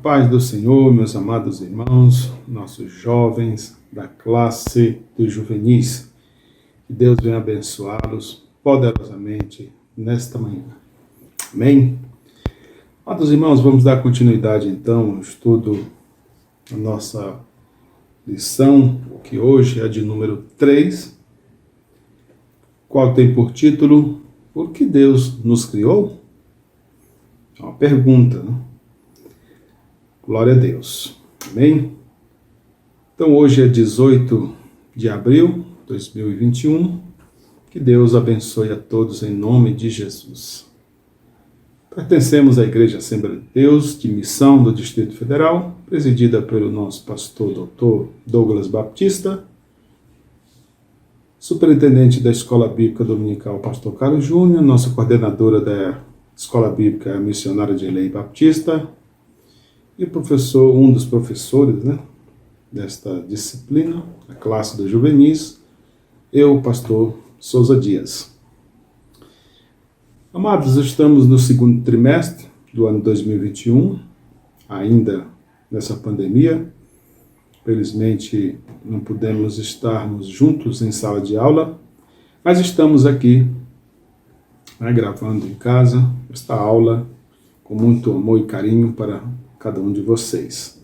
paz do Senhor, meus amados irmãos, nossos jovens da classe dos juvenis. Que Deus venha abençoá-los poderosamente nesta manhã. Amém? Amados irmãos, vamos dar continuidade então ao estudo da nossa lição, que hoje é de número 3, qual tem por título: Por que Deus nos criou? É uma pergunta, né? Glória a Deus. Amém? Então hoje é 18 de abril de 2021. Que Deus abençoe a todos em nome de Jesus. Pertencemos à Igreja Assembleia de Deus de Missão do Distrito Federal, presidida pelo nosso pastor Dr. Douglas Baptista, superintendente da Escola Bíblica Dominical, pastor Carlos Júnior, nossa coordenadora da Escola Bíblica Missionária de Lei Baptista, e professor, um dos professores, né, desta disciplina, a classe dos juvenis, eu, pastor Souza Dias. Amados, estamos no segundo trimestre do ano 2021, ainda nessa pandemia. Felizmente não pudemos estarmos juntos em sala de aula, mas estamos aqui, né, gravando em casa esta aula com muito amor e carinho para cada um de vocês.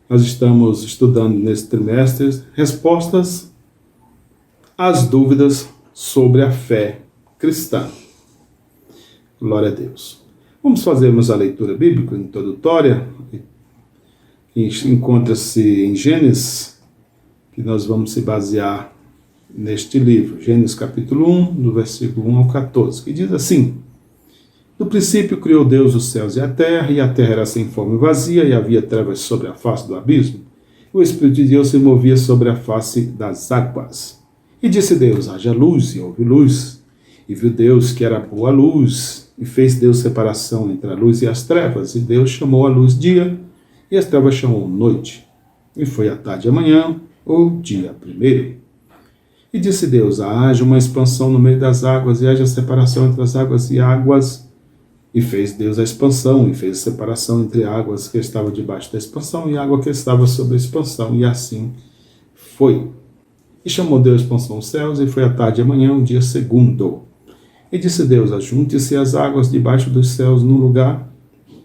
Nós estamos estudando nesse trimestre respostas às dúvidas sobre a fé cristã. Glória a Deus. Vamos fazermos a leitura bíblica introdutória, que encontra-se em Gênesis, que nós vamos se basear neste livro, Gênesis capítulo 1, do versículo 1 ao 14, que diz assim: No princípio criou Deus os céus e a terra era sem forma e vazia, e havia trevas sobre a face do abismo. O Espírito de Deus se movia sobre a face das águas. E disse Deus: haja luz, e houve luz. E viu Deus que era boa a luz, e fez Deus separação entre a luz e as trevas. E Deus chamou a luz dia, e as trevas chamou noite. E foi a tarde e a manhã, o dia primeiro. E disse Deus: haja uma expansão no meio das águas, e haja separação entre as águas e águas. E fez Deus a expansão, e fez a separação entre águas que estavam debaixo da expansão e a água que estava sobre a expansão, e assim foi. E chamou Deus a expansão os céus, e foi a tarde e a manhã, o dia segundo. E disse Deus: ajunte-se as águas debaixo dos céus num lugar,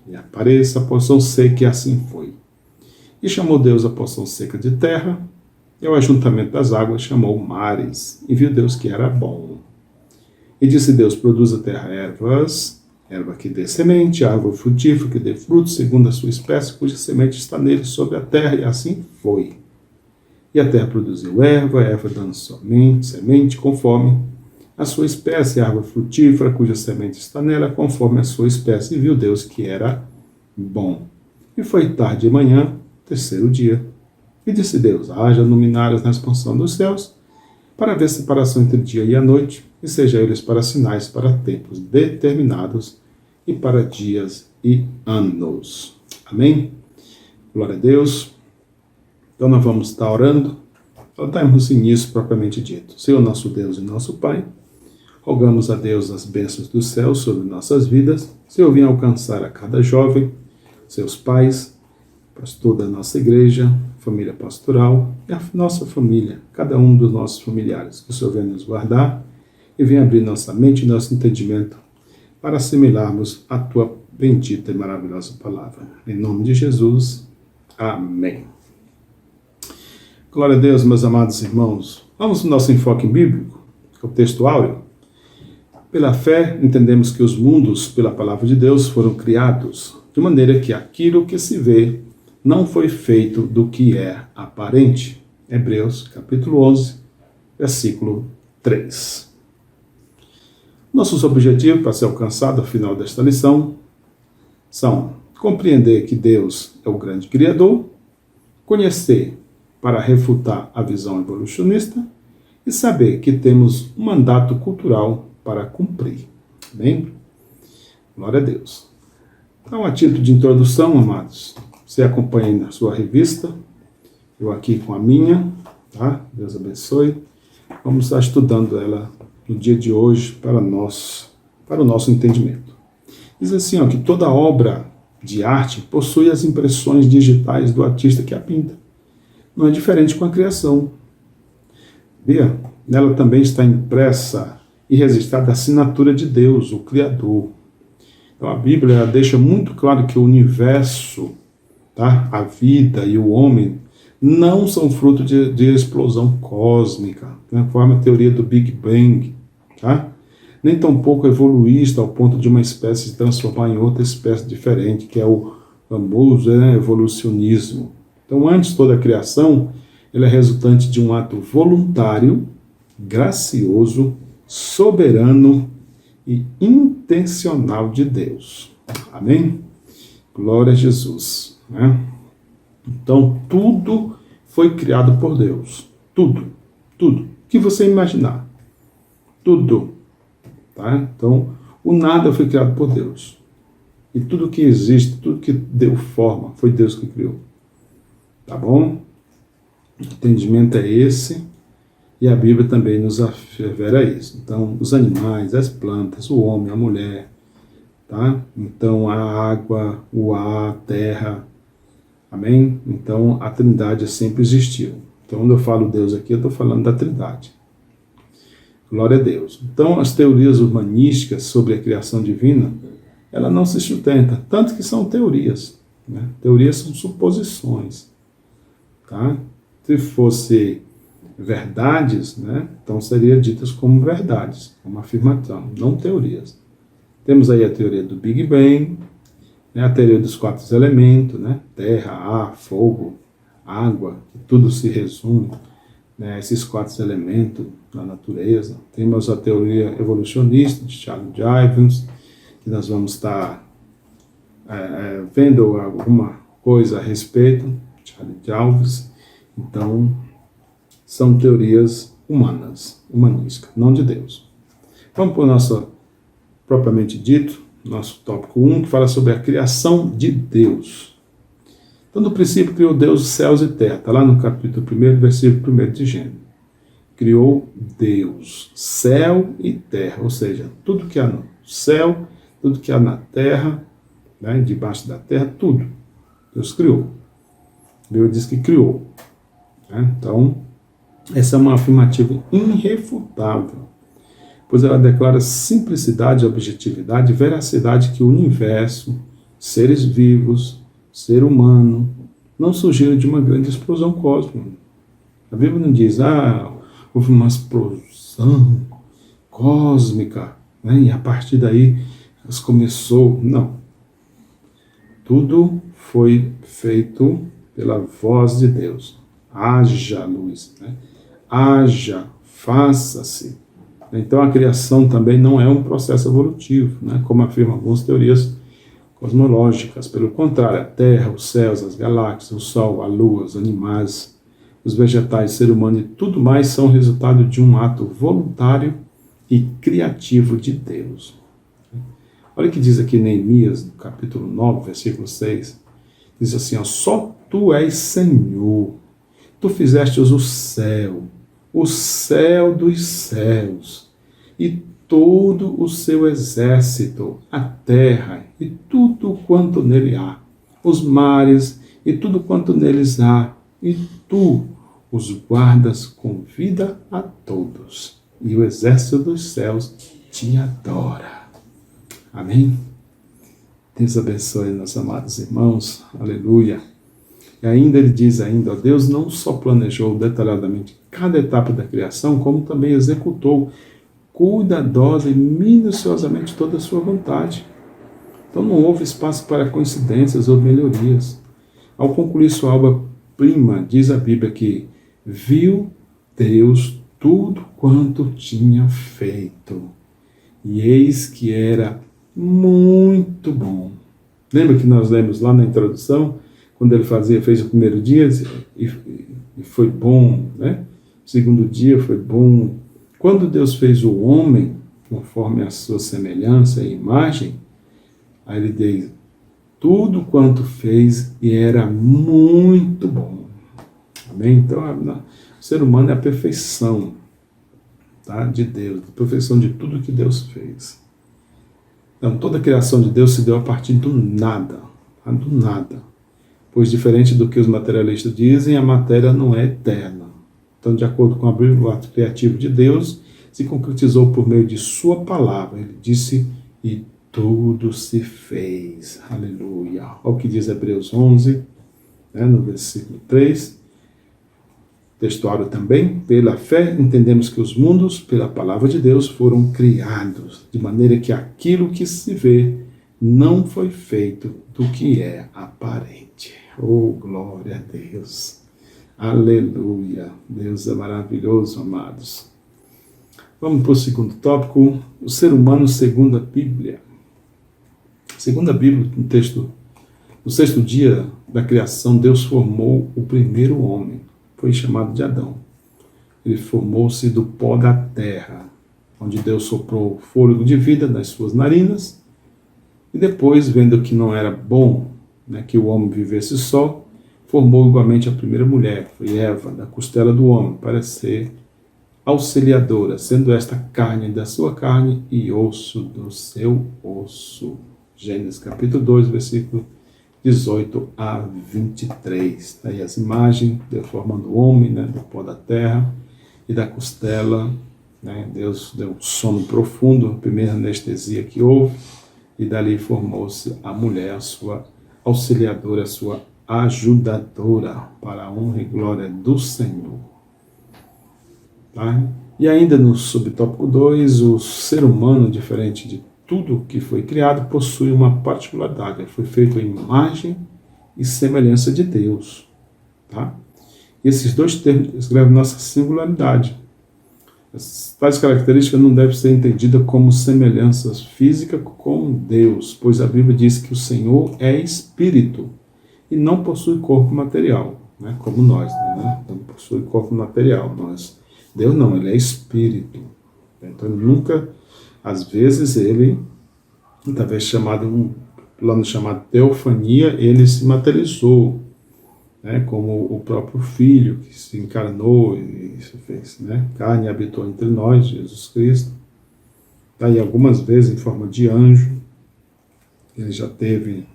e apareça a porção seca, e assim foi. E chamou Deus a porção seca de terra, e ao ajuntamento das águas chamou mares, e viu Deus que era bom. E disse Deus: produza a terra erva que dê semente, árvore frutífera que dê fruto segundo a sua espécie, cuja semente está nele sobre a terra, e assim foi. E a terra produziu erva dando semente conforme a sua espécie, árvore frutífera cuja semente está nela, conforme a sua espécie, e viu Deus que era bom. E foi tarde e manhã, terceiro dia. E disse Deus: haja luminárias na expansão dos céus, para ver separação entre o dia e a noite, e sejam eles para sinais para tempos determinados, e para dias e anos. Amém? Glória a Deus. Então nós vamos estar orando. Então damos início propriamente dito. Senhor nosso Deus e nosso Pai, rogamos a Deus as bênçãos do céu sobre nossas vidas. Senhor, venha alcançar a cada jovem, seus pais, pastor da nossa igreja, família pastoral e a nossa família, cada um dos nossos familiares. Que o Senhor venha nos guardar e venha abrir nossa mente e nosso entendimento para assimilarmos a Tua bendita e maravilhosa palavra. Em nome de Jesus, amém. Glória a Deus, meus amados irmãos. Vamos no nosso enfoque bíblico, que é o texto áureo. Pela fé, entendemos que os mundos, pela palavra de Deus, foram criados, de maneira que aquilo que se vê não foi feito do que é aparente. Hebreus, capítulo 11, versículo 3. Nossos objetivos para ser alcançado ao final desta lição são compreender que Deus é o grande Criador, conhecer para refutar a visão evolucionista e saber que temos um mandato cultural para cumprir. Amém? Glória a Deus. Então, a título de introdução, amados, você acompanha aí na sua revista, eu aqui com a minha, tá? Deus abençoe. Vamos estar estudando ela no dia de hoje para o nosso entendimento. Diz assim, ó, que toda obra de arte possui as impressões digitais do artista que a pinta. Não é diferente com a criação. Bia, nela também está impressa e registrada a assinatura de Deus, o Criador. Então a Bíblia deixa muito claro que o universo, tá? A vida e o homem não são fruto de explosão cósmica, conforme a teoria do Big Bang, tá? Nem tampouco evoluísta ao ponto de uma espécie se transformar em outra espécie diferente, que é o famoso evolucionismo. Então, antes toda a criação, ele é resultante de um ato voluntário, gracioso, soberano e intencional de Deus. Amém? Glória a Jesus. Né? Então, tudo foi criado por Deus. Tudo. Tudo. O que você imaginar. Tudo. Tá? Então, o nada foi criado por Deus. E tudo que existe, tudo que deu forma, foi Deus que criou. Tá bom? O entendimento é esse. E a Bíblia também nos assevera isso. Então, os animais, as plantas, o homem, a mulher, tá? Então, a água, o ar, a terra. Amém? Então, a Trindade sempre existiu. Então, quando eu falo Deus aqui, eu estou falando da Trindade. Glória a Deus. Então, as teorias humanísticas sobre a criação divina, ela não se sustenta, tanto que são teorias. Né? Teorias são suposições. Tá? Se fosse verdades, né? Então seriam ditas como verdades, como afirmação, não teorias. Temos aí a teoria do Big Bang, né? A teoria dos 4 elementos, né? Terra, ar, fogo, água, que tudo se resume, né? Esses 4 elementos da natureza. Temos a teoria evolucionista de Charles Darwin, que nós vamos estar vendo alguma coisa a respeito, Charles Darwin. Então, são teorias humanas, humanísticas, não de Deus. Vamos para o nosso, propriamente dito, nosso tópico 1, que fala sobre a criação de Deus. Então, no princípio, criou Deus os céus e terra. Está lá no capítulo 1, versículo 1 de Gênesis. Criou Deus, céu e terra, ou seja, tudo que há no céu, tudo que há na terra, né, debaixo da terra, tudo. Deus criou. A Bíblia diz que criou. Né? Então, essa é uma afirmativa irrefutável, pois ela declara simplicidade, objetividade e veracidade que o universo, seres vivos, ser humano, não surgiram de uma grande explosão cósmica. A Bíblia não diz, houve uma explosão cósmica, né? E a partir daí começou. Não. Tudo foi feito pela voz de Deus. Haja luz, né? Haja, faça-se. Então a criação também não é um processo evolutivo, né? Como afirmam algumas teorias cosmológicas. Pelo contrário, a Terra, os céus, as galáxias, o Sol, a Lua, os animais, os vegetais, o ser humano e tudo mais são resultado de um ato voluntário e criativo de Deus. Olha o que diz aqui Neemias, no capítulo 9, versículo 6. Diz assim, só tu és Senhor. Tu fizeste o céu dos céus, e todo o seu exército, a terra e tudo quanto nele há, os mares e tudo quanto neles há, e tu os guardas com vida a todos, e o exército dos céus te adora. Amém? Deus abençoe, meus amados irmãos. Aleluia. E ainda ele diz Deus não só planejou detalhadamente cada etapa da criação, como também executou cuidadosa e minuciosamente toda a sua vontade. Então não houve espaço para coincidências ou melhorias. Ao concluir sua obra-prima, diz a Bíblia que viu Deus tudo quanto tinha feito, e eis que era muito bom. Lembra que nós lemos lá na introdução, quando ele fez o primeiro dia e foi bom, né? O segundo dia foi bom. Quando Deus fez o homem, conforme a sua semelhança e imagem, aí ele diz, tudo quanto fez e era muito bom. Amém? Então, o ser humano é a perfeição, tá? De Deus, a perfeição de tudo que Deus fez. Então, toda a criação de Deus se deu a partir do nada. do nada. Pois, diferente do que os materialistas dizem, a matéria não é eterna. Então, de acordo com o ato criativo de Deus, se concretizou por meio de sua palavra. Ele disse, e tudo se fez. Aleluia. Olha o que diz Hebreus 11, no versículo 3. Textuário também. Pela fé, entendemos que os mundos, pela palavra de Deus, foram criados, de maneira que aquilo que se vê não foi feito do que é aparente. Oh, glória a Deus. Aleluia. Deus é maravilhoso, amados. Vamos para o segundo tópico, o ser humano segundo a Bíblia. Segundo a Bíblia, no sexto dia da criação, Deus formou o primeiro homem, foi chamado de Adão. Ele formou-se do pó da terra, onde Deus soprou o fôlego de vida nas suas narinas, e depois, vendo que não era bom, que o homem vivesse só, formou igualmente a primeira mulher, que foi Eva, da costela do homem, para ser auxiliadora, sendo esta carne da sua carne e osso do seu osso. Gênesis capítulo 2, versículo 18 a 23. Aí as imagens, Deus formando o homem, do pó da terra e da costela. Deus deu um sono profundo, a primeira anestesia que houve, e dali formou-se a mulher, a sua auxiliadora, a sua ajudadora, para a honra e glória do Senhor. Tá? E ainda no subtópico 2, o ser humano, diferente de tudo que foi criado, possui uma particularidade. Ele foi feito à imagem e semelhança de Deus. Tá? E esses dois termos descrevem nossa singularidade. Tais características não devem ser entendidas como semelhanças físicas com Deus, pois a Bíblia diz que o Senhor é espírito e não possui corpo material, como nós, não possui corpo material. Deus não, ele é espírito. Então nunca, às vezes ele, talvez chamado um plano chamado teofania, ele se materializou, como o próprio Filho que se encarnou e se fez, carne habitou entre nós, Jesus Cristo. E algumas vezes em forma de anjo. Ele já teve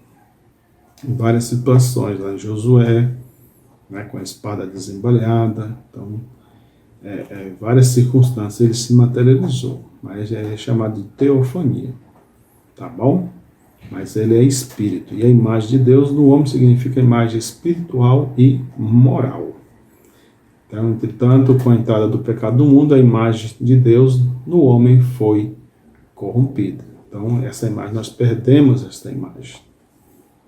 em várias situações, lá em Josué, com a espada desembalhada. Então, várias circunstâncias ele se materializou, mas é chamado de teofania, tá bom? Mas ele é espírito, e a imagem de Deus no homem significa imagem espiritual e moral. Então, entretanto, com a entrada do pecado no mundo, a imagem de Deus no homem foi corrompida. Então, essa imagem, nós perdemos esta imagem,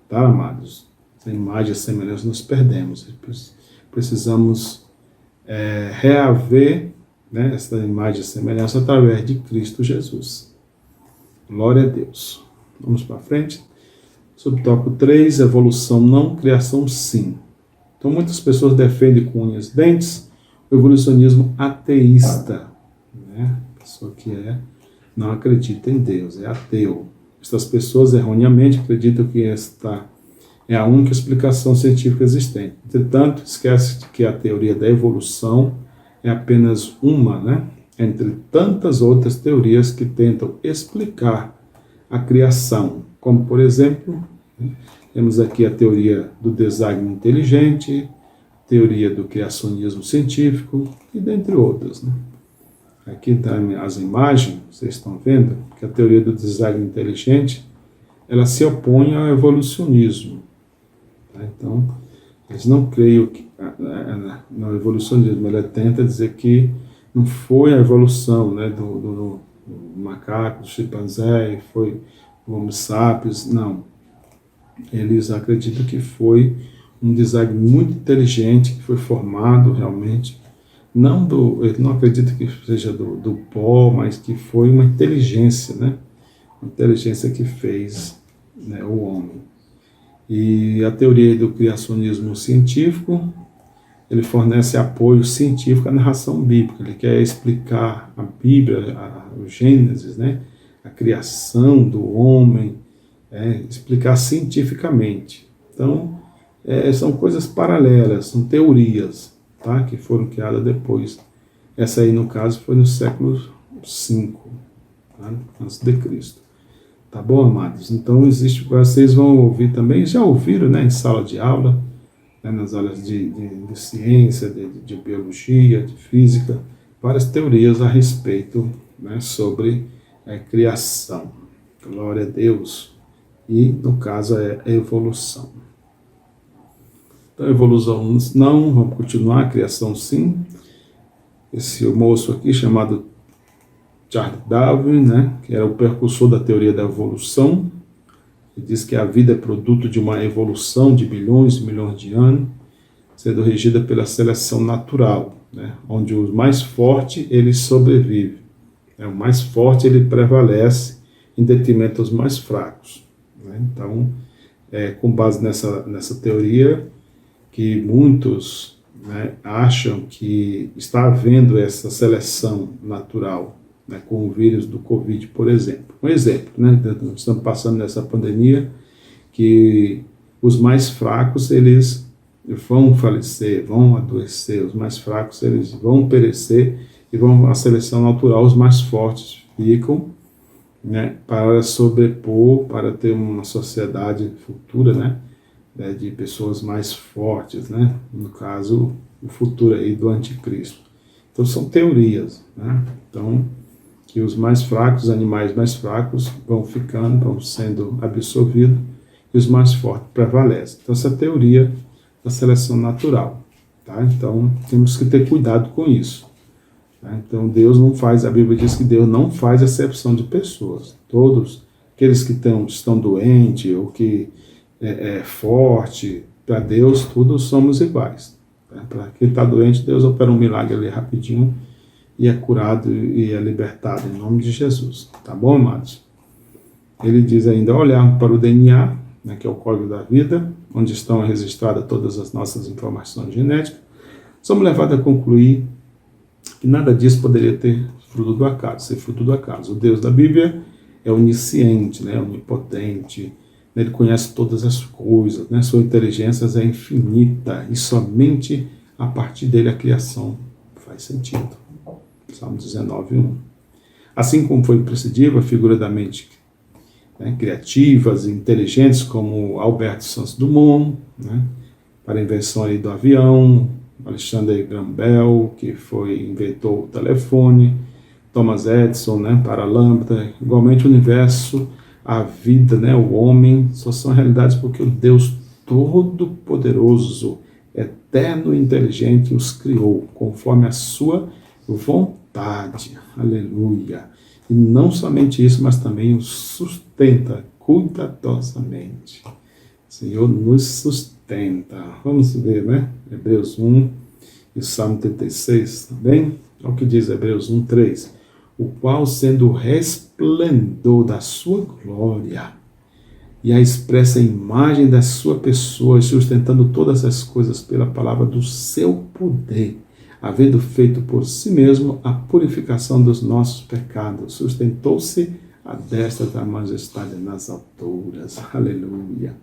tá, amados? Essa imagem, a semelhança, nós perdemos. Precisamos reaver essa imagem e semelhança através de Cristo Jesus. Glória a Deus. Vamos para frente. Subtópico 3, evolução não, criação sim. Então muitas pessoas defendem com unhas e dentes o evolucionismo ateísta. A pessoa que não acredita em Deus, é ateu. Essas pessoas erroneamente acreditam que esta é a única explicação científica existente. Entretanto, esquece que a teoria da evolução é apenas uma, entre tantas outras teorias que tentam explicar a criação, como, por exemplo, temos aqui a teoria do design inteligente, teoria do criacionismo científico, e dentre outras. Aqui estão as imagens, vocês estão vendo, que a teoria do design inteligente, ela se opõe ao evolucionismo. Então, eles não creem no evolucionismo, ela tenta dizer que não foi a evolução do macaco, do chimpanzé, foi o Homo sapiens, não. Eles acreditam que foi um design muito inteligente, que foi formado realmente, eles não acreditam que seja do pó, mas que foi uma inteligência, uma inteligência que fez o homem. E a teoria do criacionismo científico, ele fornece apoio científico à narração bíblica. Ele quer explicar a Bíblia, o Gênesis, a criação do homem, explicar cientificamente. Então, são coisas paralelas, são teorias, que foram criadas depois. Essa aí, no caso, foi no século V, antes de Cristo. Tá bom, amados? Então, vocês vão ouvir também, já ouviram, né, em sala de aula, né, nas aulas de ciência, de biologia, de física, várias teorias a respeito, né, sobre a criação. Glória a Deus. E, no caso, é a evolução. Então, evolução não, vamos continuar, a criação sim. Esse moço aqui, chamado Charles Darwin, né, que era o precursor da teoria da evolução, ele diz que a vida é produto de uma evolução de bilhões e milhões de anos, sendo regida pela seleção natural, né, onde o mais forte ele sobrevive. O mais forte ele prevalece em detrimento dos mais fracos. Né? Então, com base nessa teoria, que muitos, né, acham que está havendo essa seleção natural, né, com o vírus do Covid, por exemplo. Um exemplo, né, estamos passando nessa pandemia, que os mais fracos, eles vão falecer, vão adoecer, os mais fracos, eles vão perecer, e a seleção natural, os mais fortes ficam, né, para sobrepor, para ter uma sociedade futura, né, de pessoas mais fortes, né, no caso, o futuro aí do anticristo. Então, são teorias, né, então, que os mais fracos, os animais mais fracos vão ficando, vão sendo absorvidos, e os mais fortes prevalecem. Então, essa teoria da seleção natural, tá? Então, temos que ter cuidado com isso. Tá? Então, Deus não faz, a Bíblia diz que Deus não faz acepção de pessoas. Todos aqueles que estão doentes, ou que é forte, para Deus, todos somos iguais. Tá? Para quem está doente, Deus opera um milagre ali rapidinho, e é curado e é libertado em nome de Jesus. Tá bom, amados? Ele diz ainda, olhar para o DNA, né, que é o código da vida, onde estão registradas todas as nossas informações genéticas, somos levados a concluir que nada disso poderia ter fruto do acaso, ser fruto do acaso. O Deus da Bíblia é onisciente, né, onipotente, ele conhece todas as coisas, né, sua inteligência é infinita, e somente a partir dele a criação faz sentido. Salmo 19:1. Assim como foi imprescindível a figura da mente, né, criativas e inteligentes, como Alberto Santos Dumont, né, para a invenção aí do avião, Alexander Graham Bell, que inventou o telefone, Thomas Edison, né, para a lâmpada, igualmente o universo, a vida, né, o homem, só são realidades porque o Deus Todo-Poderoso, eterno e inteligente, os criou, conforme a sua vontade. Aleluia. E não somente isso, mas também os sustenta cuidadosamente. O Senhor nos sustenta. Vamos ver, né? Hebreus 1 e Salmo 36 também. Olha o que diz Hebreus 1:3. O qual, sendo o resplendor da sua glória e a expressa imagem da sua pessoa, sustentando todas as coisas pela palavra do seu poder, havendo feito por si mesmo a purificação dos nossos pecados, sustentou-se à destra da majestade nas alturas. Aleluia.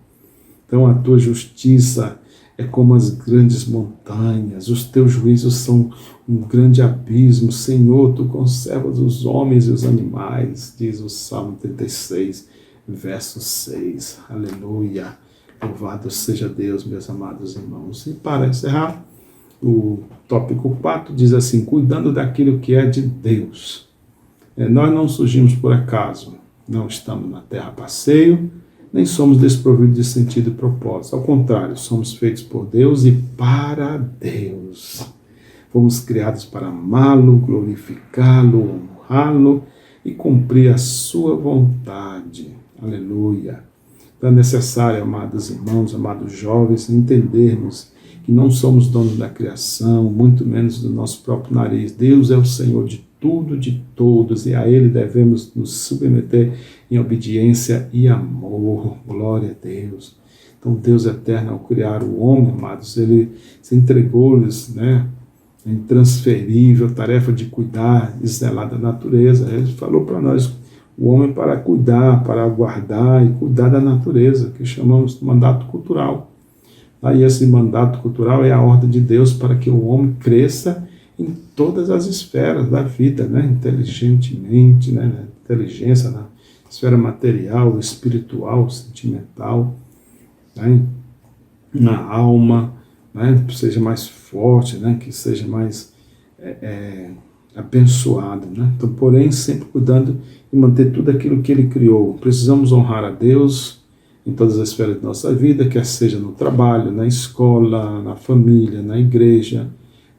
Então a tua justiça é como as grandes montanhas, os teus juízos são um grande abismo. Senhor, tu conservas os homens e os animais, diz o Salmo 36, verso 6. Aleluia. Louvado seja Deus, meus amados irmãos. E para encerrar, o tópico 4 diz assim, cuidando daquilo que é de Deus. Nós não surgimos por acaso, não estamos na terra a passeio, nem somos desprovidos de sentido e propósito. Ao contrário, somos feitos por Deus e para Deus. Fomos criados para amá-lo, glorificá-lo, honrá-lo e cumprir a sua vontade. Aleluia. Então é necessário, amados irmãos, amados jovens, entendermos que não somos donos da criação, muito menos do nosso próprio nariz. Deus é o Senhor de tudo, de todos, e a Ele devemos nos submeter em obediência e amor. Glória a Deus. Então, Deus eterno, ao criar o homem, amados, Ele se entregou-lhes, né, a intransferível tarefa de cuidar e zelar da natureza. Ele falou para nós, o homem para cuidar, para guardar e cuidar da natureza, que chamamos de mandato cultural. Aí esse mandato cultural é a ordem de Deus para que o homem cresça em todas as esferas da vida, né? Inteligentemente, né? Inteligência, esfera material, espiritual, sentimental, né? Na alma, né? Que seja mais forte, né? Que seja mais abençoado, né? Então, porém, sempre cuidando de manter tudo aquilo que Ele criou. Precisamos honrar a Deus em todas as esferas da nossa vida, quer seja no trabalho, na escola, na família, na igreja,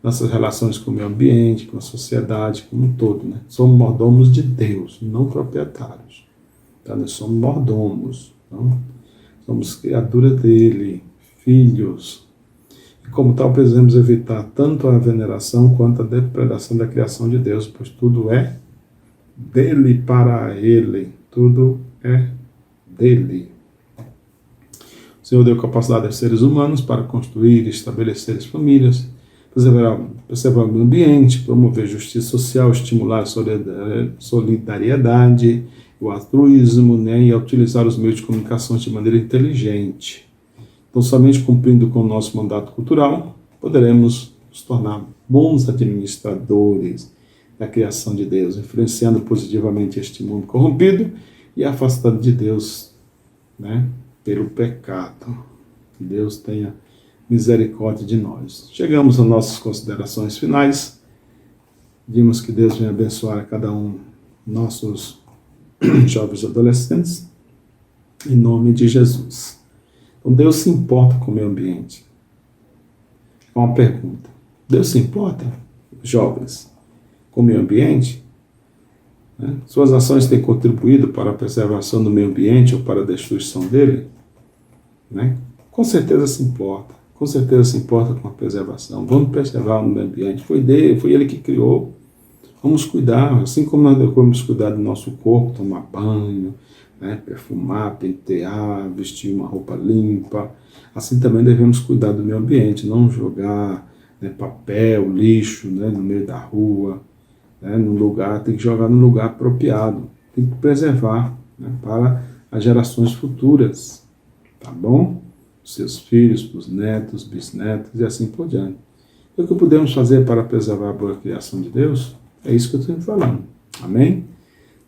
nossas relações com o meio ambiente, com a sociedade como um todo, né? Somos mordomos de Deus, não proprietários. Tá? Nós somos mordomos, não? Somos criatura dele, filhos. E como tal, precisamos evitar tanto a veneração quanto a depredação da criação de Deus, pois tudo é dele para ele. Tudo é dele. O Senhor deu capacidade aos seres humanos para construir e estabelecer as famílias, preservar o meio ambiente, promover justiça social, estimular a solidariedade, o altruísmo, né, e a utilizar os meios de comunicação de maneira inteligente. Então, somente cumprindo com o nosso mandato cultural, poderemos nos tornar bons administradores da criação de Deus, influenciando positivamente este mundo corrompido e afastando de Deus, né, pelo pecado. Que Deus tenha misericórdia de nós. Chegamos às nossas considerações finais. Pedimos que Deus venha abençoar a cada um de nossos jovens adolescentes, em nome de Jesus. Então, Deus se importa com o meio ambiente. Uma pergunta: Deus se importa, jovens, com o meio ambiente? Né? Suas ações têm contribuído para a preservação do meio ambiente ou para a destruição dele? Né? Com certeza se importa. Com certeza se importa com a preservação. Vamos preservar o meio ambiente. Foi ele que criou. Vamos cuidar, assim como nós devemos cuidar do nosso corpo, tomar banho, né, perfumar, pentear, vestir uma roupa limpa. Assim também devemos cuidar do meio ambiente, não jogar, né, papel, lixo, né, no meio da rua, né, no lugar, tem que jogar no lugar apropriado, tem que preservar, né, para as gerações futuras, tá bom? Seus filhos, os netos, bisnetos e assim por diante. E o que podemos fazer para preservar a boa criação de Deus? É isso que eu estou falando. Amém?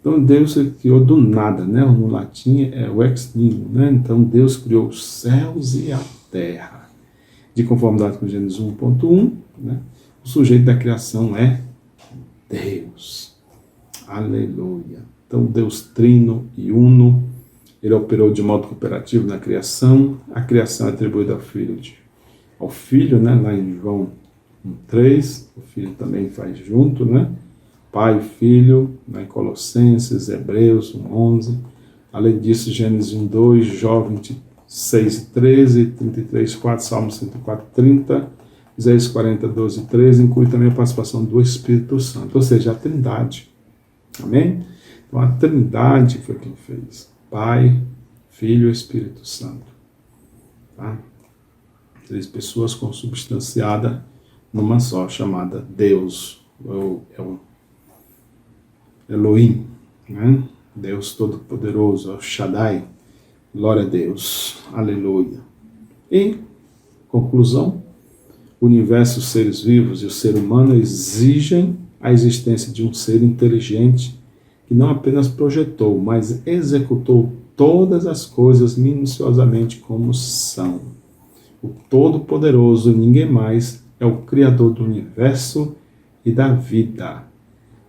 Então Deus criou do nada, né? No latim é o ex nihilo, né? Então Deus criou os céus e a terra. De conformidade com Gênesis 1.1, né? O sujeito da criação é Deus. Aleluia. Então Deus trino e uno, ele operou de modo cooperativo na criação. A criação é atribuída ao filho, né? Lá em João 1:3, o filho também faz junto, né? Pai e filho, né? Colossenses, Hebreus 1:11. Além disso, Gênesis 1:2, Jó 26:13, 33:4, Salmo 104:30, Isaías 40:12-13, inclui também a participação do Espírito Santo, ou seja, a Trindade. Amém? Então a Trindade foi quem fez. Pai, Filho e Espírito Santo. Tá? 3 pessoas consubstanciadas numa só, chamada Deus, é o Elohim, né? Deus Todo-Poderoso, o Shaddai. Glória a Deus, aleluia. E, conclusão, o universo, os seres vivos e o ser humano exigem a existência de um ser inteligente que não apenas projetou, mas executou todas as coisas minuciosamente como são. O Todo-Poderoso, ninguém mais, é o Criador do universo e da vida.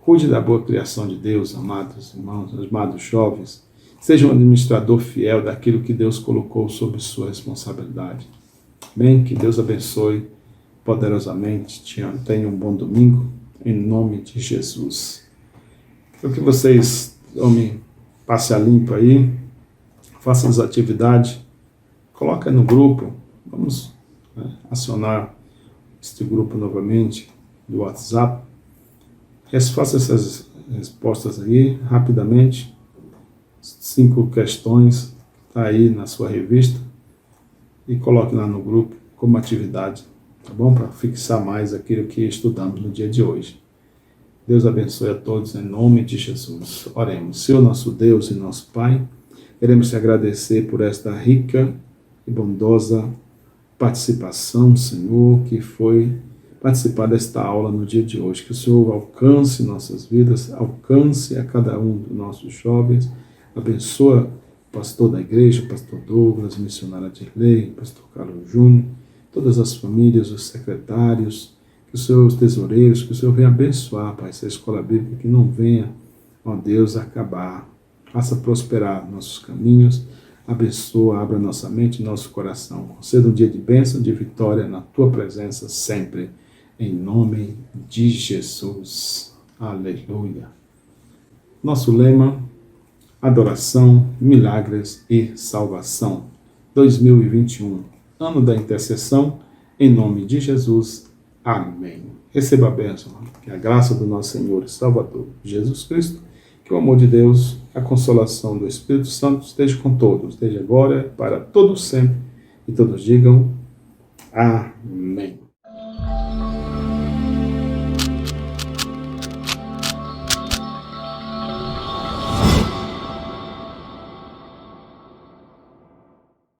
Cuide da boa criação de Deus, amados irmãos, amados jovens. Seja um administrador fiel daquilo que Deus colocou sob sua responsabilidade. Amém? Que Deus abençoe poderosamente. Tenha um bom domingo, em nome de Jesus. Então que vocês passe a limpo aí, façam as atividades, coloca no grupo, vamos, né, acionar este grupo novamente do WhatsApp. Faça essas respostas aí rapidamente. 5 questões, está aí na sua revista, e coloque lá no grupo como atividade, tá bom? Para fixar mais aquilo que estudamos no dia de hoje. Deus abençoe a todos em nome de Jesus. Oremos. Senhor nosso Deus e nosso Pai, queremos te agradecer por esta rica e bondosa participação, Senhor, que foi participar desta aula no dia de hoje. Que o Senhor alcance nossas vidas, alcance a cada um dos nossos jovens, Abençoa o pastor da igreja, o pastor Douglas, missionária Dirley, o pastor Carlos Júnior, todas as famílias, os secretários, que o Senhor, os tesoureiros, que o Senhor venha abençoar, Pai, essa escola bíblica, que não venha, ó Deus, acabar. Faça prosperar nossos caminhos, abençoa, abra nossa mente e nosso coração. Conceda um dia de bênção, de vitória na Tua presença sempre, em nome de Jesus. Aleluia. Nosso lema: adoração, milagres e salvação. 2021, ano da intercessão, em nome de Jesus. Amém. Receba a bênção, que a graça do nosso Senhor e Salvador Jesus Cristo, que o amor de Deus, a consolação do Espírito Santo esteja com todos, desde agora, para todos sempre, e todos digam amém.